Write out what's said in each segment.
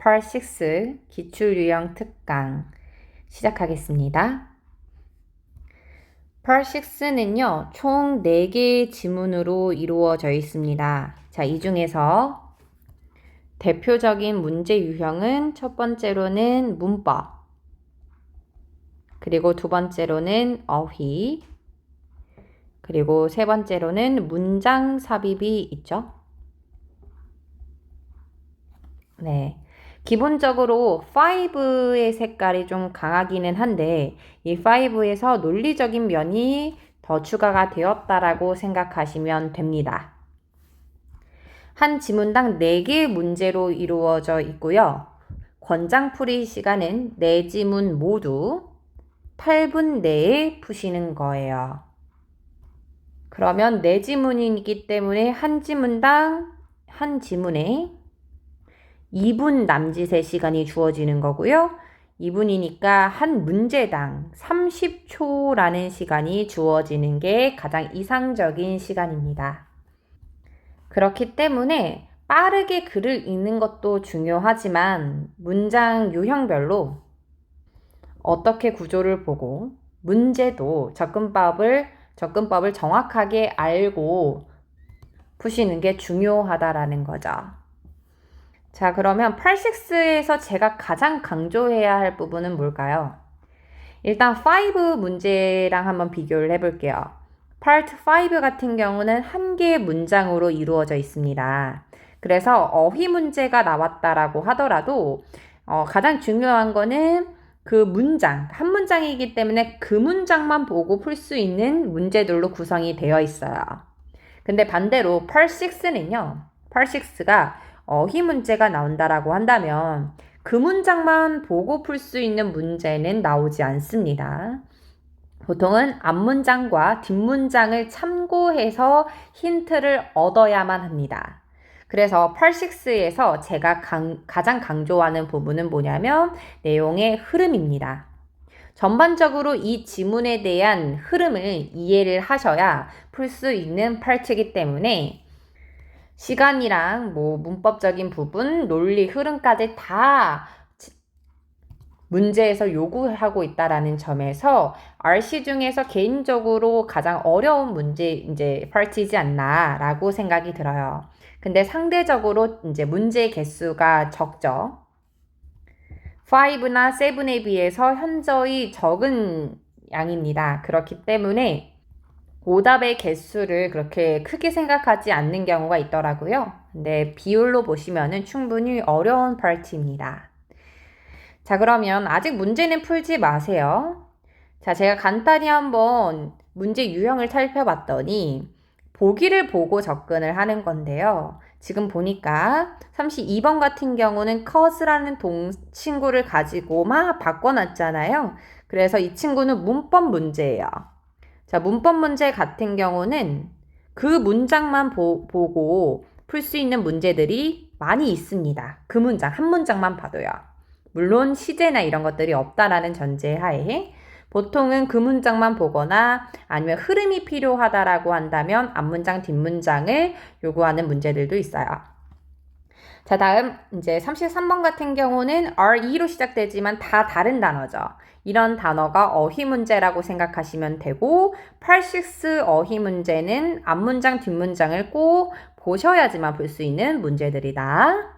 Part 6 기출유형 특강 시작하겠습니다. Part 6는요, 총 4개의 지문으로 이루어져 있습니다. 자, 이 중에서 대표적인 문제 유형은 첫 번째로는 문법, 그리고 두 번째로는 어휘, 그리고 세 번째로는 문장 삽입이 있죠. 네. 기본적으로 5의 색깔이 좀 강하기는 한데 이 5에서 논리적인 면이 더 추가가 되었다라고 생각하시면 됩니다. 한 지문당 4개의 문제로 이루어져 있고요. 권장풀이 시간은 4지문 모두 8분 내에 푸시는 거예요. 그러면 4지문이기 때문에 한 지문당 한 지문에 2분 남짓의 시간이 주어지는 거고요. 2분이니까 한 문제당 30초라는 시간이 주어지는 게 가장 이상적인 시간입니다. 그렇기 때문에 빠르게 글을 읽는 것도 중요하지만 문장 유형별로 어떻게 구조를 보고 문제도 접근법을 정확하게 알고 푸시는 게 중요하다라는 거죠. 자, 그러면 8-6에서 제가 가장 강조해야 할 부분은 뭘까요? 일단 5 문제랑 한번 비교를 해볼게요. Part 5 같은 경우는 한 개의 문장으로 이루어져 있습니다. 그래서 어휘 문제가 나왔다라고 하더라도 가장 중요한 거는 그 문장, 한 문장이기 때문에 그 문장만 보고 풀 수 있는 문제들로 구성이 되어 있어요. 근데 반대로 Part 6는요. Part 6가 어휘 문제가 나온다라고 한다면 그 문장만 보고 풀 수 있는 문제는 나오지 않습니다. 보통은 앞문장과 뒷문장을 참고해서 힌트를 얻어야만 합니다. 그래서 Part 6에서 제가 가장 강조하는 부분은 뭐냐면 내용의 흐름입니다. 전반적으로 이 지문에 대한 흐름을 이해를 하셔야 풀 수 있는 파트이기 때문에 시간이랑 문법적인 부분, 논리 흐름까지 다 문제에서 요구하고 있다라는 점에서 RC 중에서 개인적으로 가장 어려운 문제 파트이지 않나라고 생각이 들어요. 근데 상대적으로 이제 문제 개수가 적죠. 5나 7에 비해서 현저히 적은 양입니다. 그렇기 때문에 오답의 개수를 그렇게 크게 생각하지 않는 경우가 있더라고요. 근데 비율로 보시면은 충분히 어려운 파트입니다. 자, 그러면 아직 문제는 풀지 마세요. 자, 제가 간단히 한번 문제 유형을 살펴봤더니 보기를 보고 접근을 하는 건데요. 지금 보니까 32번 같은 경우는 cause라는 친구를 가지고 막 바꿔놨잖아요. 그래서 이 친구는 문법 문제예요. 자, 문법 문제 같은 경우는 그 문장만 보고 풀 수 있는 문제들이 많이 있습니다. 그 문장, 한 문장만 봐도요. 물론 시제나 이런 것들이 없다라는 전제하에 보통은 그 문장만 보거나 아니면 흐름이 필요하다라고 한다면 앞문장, 뒷문장을 요구하는 문제들도 있어요. 자, 다음 이제 33번 같은 경우는 RE로 시작되지만 다 다른 단어죠. 이런 단어가 어휘 문제라고 생각하시면 되고 8-6 어휘 문제는 앞문장, 뒷문장을 꼭 보셔야지만 볼 수 있는 문제들이다.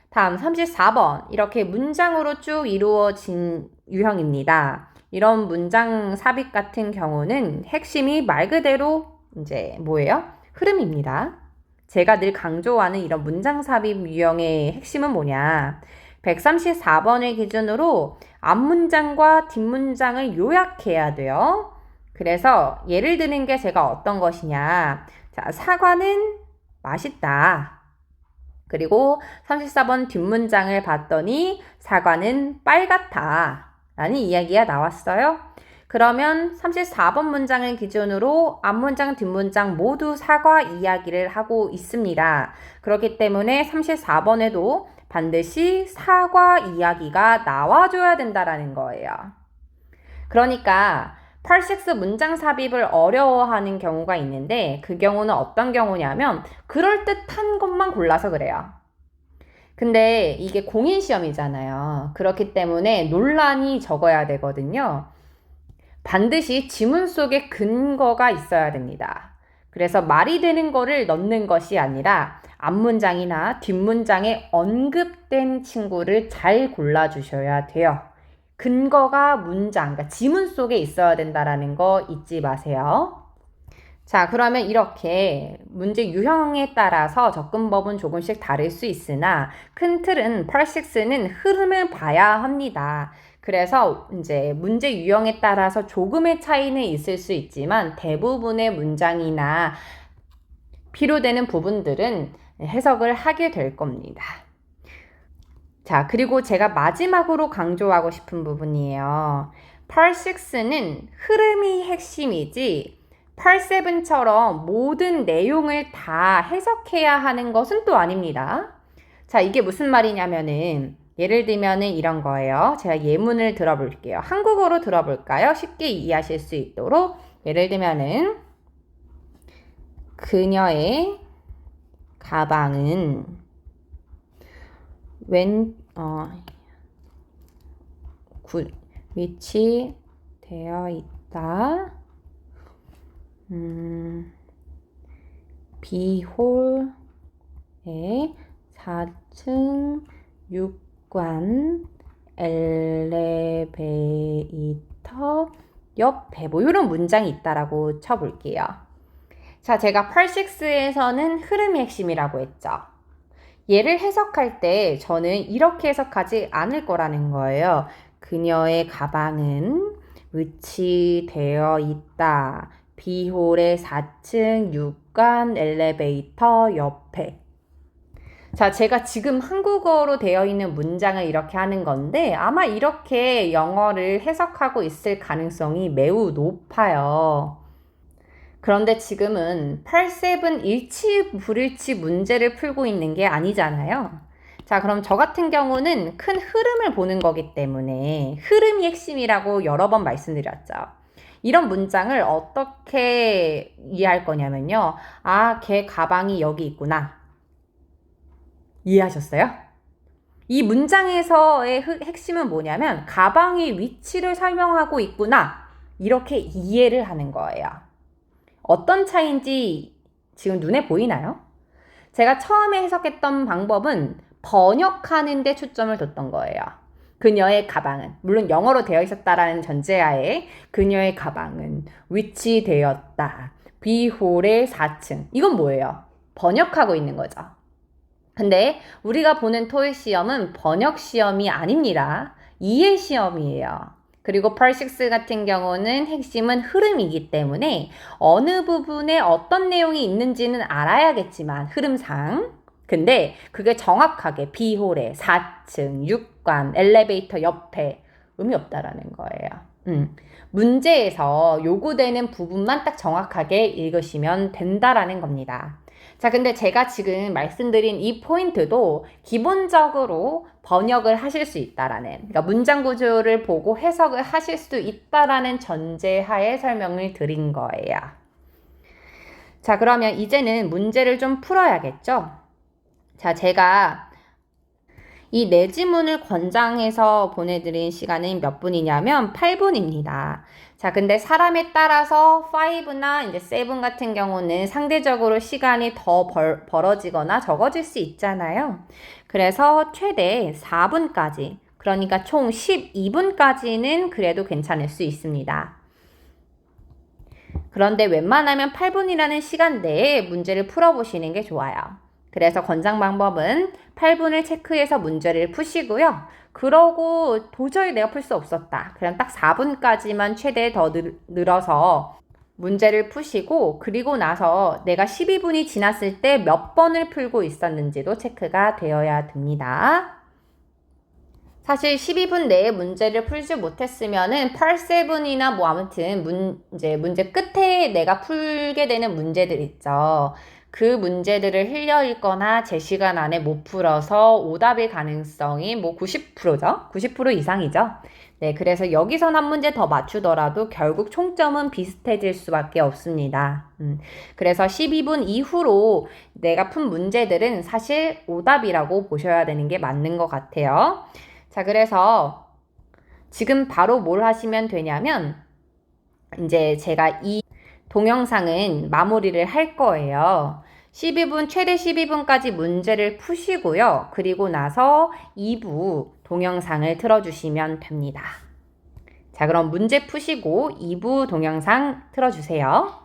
다음 34번 이렇게 문장으로 쭉 이루어진 유형입니다. 이런 문장 삽입 같은 경우는 핵심이 말 그대로 이제 뭐예요? 흐름입니다. 제가 늘 강조하는 이런 문장 삽입 유형의 핵심은 뭐냐? 134번을 기준으로 앞문장과 뒷문장을 요약해야 돼요. 그래서 예를 드는 게 제가 어떤 것이냐? 자, 사과는 맛있다. 그리고 34번 뒷문장을 봤더니 사과는 빨갛다 라는 이야기가 나왔어요. 그러면 34번 문장을 기준으로 앞문장, 뒷문장 모두 사과 이야기를 하고 있습니다. 그렇기 때문에 34번에도 반드시 사과 이야기가 나와줘야 된다라는 거예요. 그러니까 8-6 문장 삽입을 어려워하는 경우가 있는데 그 경우는 어떤 경우냐면 그럴듯한 것만 골라서 그래요. 근데 이게 공인 시험이잖아요. 그렇기 때문에 논란이 적어야 되거든요. 반드시 지문 속에 근거가 있어야 됩니다. 그래서 말이 되는 거를 넣는 것이 아니라 앞문장이나 뒷문장에 언급된 친구를 잘 골라주셔야 돼요. 근거가 문장, 그러니까 지문 속에 있어야 된다는 거 잊지 마세요. 자, 그러면 이렇게 문제 유형에 따라서 접근법은 조금씩 다를 수 있으나 큰 틀은 펄식스는 흐름을 봐야 합니다. 그래서 이제 문제 유형에 따라서 조금의 차이는 있을 수 있지만 대부분의 문장이나 필요되는 부분들은 해석을 하게 될 겁니다. 자, 그리고 제가 마지막으로 강조하고 싶은 부분이에요. 펄식스는 흐름이 핵심이지 펄7처럼 모든 내용을 다 해석해야 하는 것은 또 아닙니다. 자, 이게 무슨 말이냐면은 예를 들면은 이런 거예요. 제가 예문을 들어볼게요. 한국어로 들어볼까요? 쉽게 이해하실 수 있도록. 예를 들면은 그녀의 가방은 위치되어 있다. B홀의 4층 6관 엘리베이터 옆에 뭐 이런 문장이 있다라고 쳐볼게요. 자, 제가 펄6에서는 흐름이 핵심이라고 했죠. 얘를 해석할 때 저는 이렇게 해석하지 않을 거라는 거예요. 그녀의 가방은 위치되어 있다. B홀의 4층 6관 엘리베이터 옆에. 자, 제가 지금 한국어로 되어 있는 문장을 이렇게 하는 건데 아마 이렇게 영어를 해석하고 있을 가능성이 매우 높아요. 그런데 지금은 펄7 일치 불일치 문제를 풀고 있는 게 아니잖아요. 자, 그럼 저 같은 경우는 큰 흐름을 보는 거기 때문에 흐름이 핵심이라고 여러 번 말씀드렸죠. 이런 문장을 어떻게 이해할 거냐면요. 아, 걔 가방이 여기 있구나. 이해하셨어요? 이 문장에서의 핵심은 뭐냐면 가방의 위치를 설명하고 있구나. 이렇게 이해를 하는 거예요. 어떤 차이인지 지금 눈에 보이나요? 제가 처음에 해석했던 방법은 번역하는 데 초점을 뒀던 거예요. 그녀의 가방은, 물론 영어로 되어 있었다라는 전제하에 그녀의 가방은 위치되었다. B홀의 4층. 이건 뭐예요? 번역하고 있는 거죠. 근데 우리가 보는 토익 시험은 번역 시험이 아닙니다. 이해 시험이에요. 그리고 펄6 같은 경우는 핵심은 흐름이기 때문에 어느 부분에 어떤 내용이 있는지는 알아야겠지만 흐름상 근데 그게 정확하게 B홀에 4층 6관 엘리베이터 옆에 의미 없다라는 거예요. 문제에서 요구되는 부분만 딱 정확하게 읽으시면 된다라는 겁니다. 자, 근데 제가 지금 말씀드린 이 포인트도 기본적으로 번역을 하실 수 있다라는, 그러니까 문장 구조를 보고 해석을 하실 수 있다라는 전제하에 설명을 드린 거예요. 자, 그러면 이제는 문제를 좀 풀어야겠죠? 자, 제가 이 네 지문을 권장해서 보내드린 시간은 몇 분이냐면 8분입니다. 자, 근데 사람에 따라서 5나 이제 7 같은 경우는 상대적으로 시간이 더 벌어지거나 적어질 수 있잖아요. 그래서 최대 4분까지, 그러니까 총 12분까지는 그래도 괜찮을 수 있습니다. 그런데 웬만하면 8분이라는 시간 내에 문제를 풀어보시는 게 좋아요. 그래서 권장 방법은 8분을 체크해서 문제를 푸시고요. 그러고 도저히 내가 풀 수 없었다. 그럼 딱 4분까지만 최대 더 늘어서 문제를 푸시고 그리고 나서 내가 12분이 지났을 때 몇 번을 풀고 있었는지도 체크가 되어야 됩니다. 사실 12분 내에 문제를 풀지 못했으면은 펄7이나 뭐 아무튼 문제 끝에 내가 풀게 되는 문제들 있죠. 그 문제들을 흘려 읽거나 제 시간 안에 못 풀어서 오답의 가능성이 뭐 90%죠? 90% 이상이죠? 네, 그래서 여기선 한 문제 더 맞추더라도 결국 총점은 비슷해질 수밖에 없습니다. 그래서 12분 이후로 내가 푼 문제들은 사실 오답이라고 보셔야 되는 게 맞는 것 같아요. 자, 그래서 지금 바로 뭘 하시면 되냐면 이제 제가 이 동영상은 마무리를 할 거예요. 12분, 최대 12분까지 문제를 푸시고요. 그리고 나서 2부 동영상을 틀어주시면 됩니다. 자, 그럼 문제 푸시고 2부 동영상 틀어주세요.